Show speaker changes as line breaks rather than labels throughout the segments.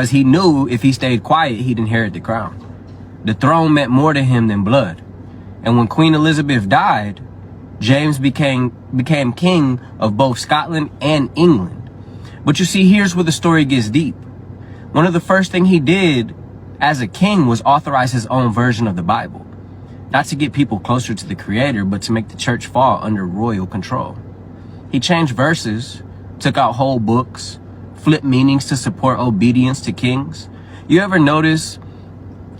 Because he knew if he stayed quiet, he'd inherit the crown. The throne meant more to him than blood. And when Queen Elizabeth died, James became king of both Scotland and England. But you see, here's where the story gets deep. One of the first things he did as a king was authorize his own version of the Bible. Not to get people closer to the Creator, but to make the church fall under royal control. He changed verses, took out whole books, flipped meanings to support obedience to kings. You ever notice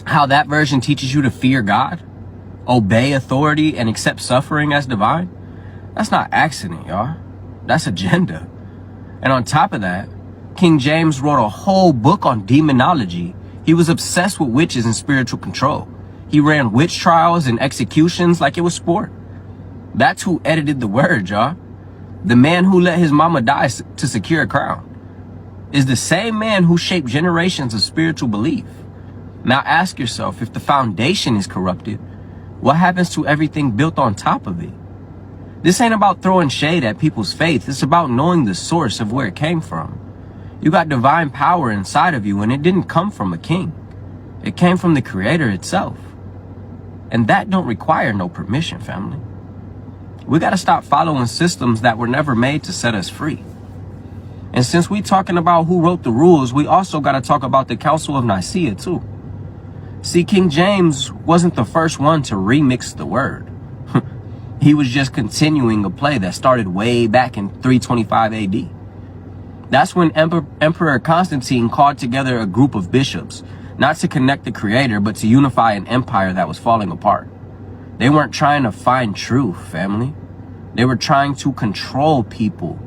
how that version teaches you to fear God, obey authority, and accept suffering as divine? That's not accident, y'all. That's agenda. And on top of that, King James wrote a whole book on demonology. He was obsessed with witches and spiritual control. He ran witch trials and executions like it was sport. That's who edited the word, y'all. The man who let his mama die to secure a crown is the same man who shaped generations of spiritual belief. Now ask yourself, if the foundation is corrupted, what happens to everything built on top of it? This ain't about throwing shade at people's faith. It's about knowing the source of where it came from. You got divine power inside of you, and it didn't come from a king. It came from the Creator itself. And that don't require no permission, family. We got to stop following systems that were never made to set us free. And since we talking about who wrote the rules, we also got to talk about the Council of Nicaea too. See, King James wasn't the first one to remix the word. He was just continuing a play that started way back in 325 AD. That's when Emperor Constantine called together a group of bishops, not to connect the Creator, but to unify an empire that was falling apart. They weren't trying to find truth, family. They were trying to control people.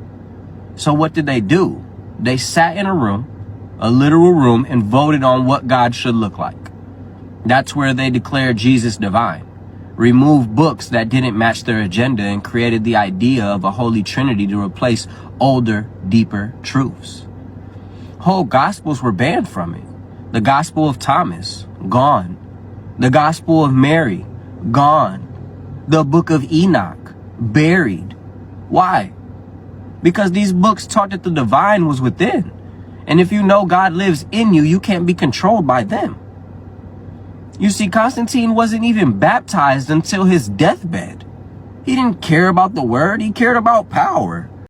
So what did they do? They sat in a room, a literal room, and voted on what God should look like. That's where they declared Jesus divine, removed books that didn't match their agenda, and created the idea of a Holy Trinity to replace older, deeper truths. Whole gospels were banned from it. The Gospel of Thomas, gone. The Gospel of Mary, gone. The Book of Enoch, buried. Why? Because these books taught that the divine was within. And if you know God lives in you, you can't be controlled by them. You see, Constantine wasn't even baptized until his deathbed. He didn't care about the word, he cared about power.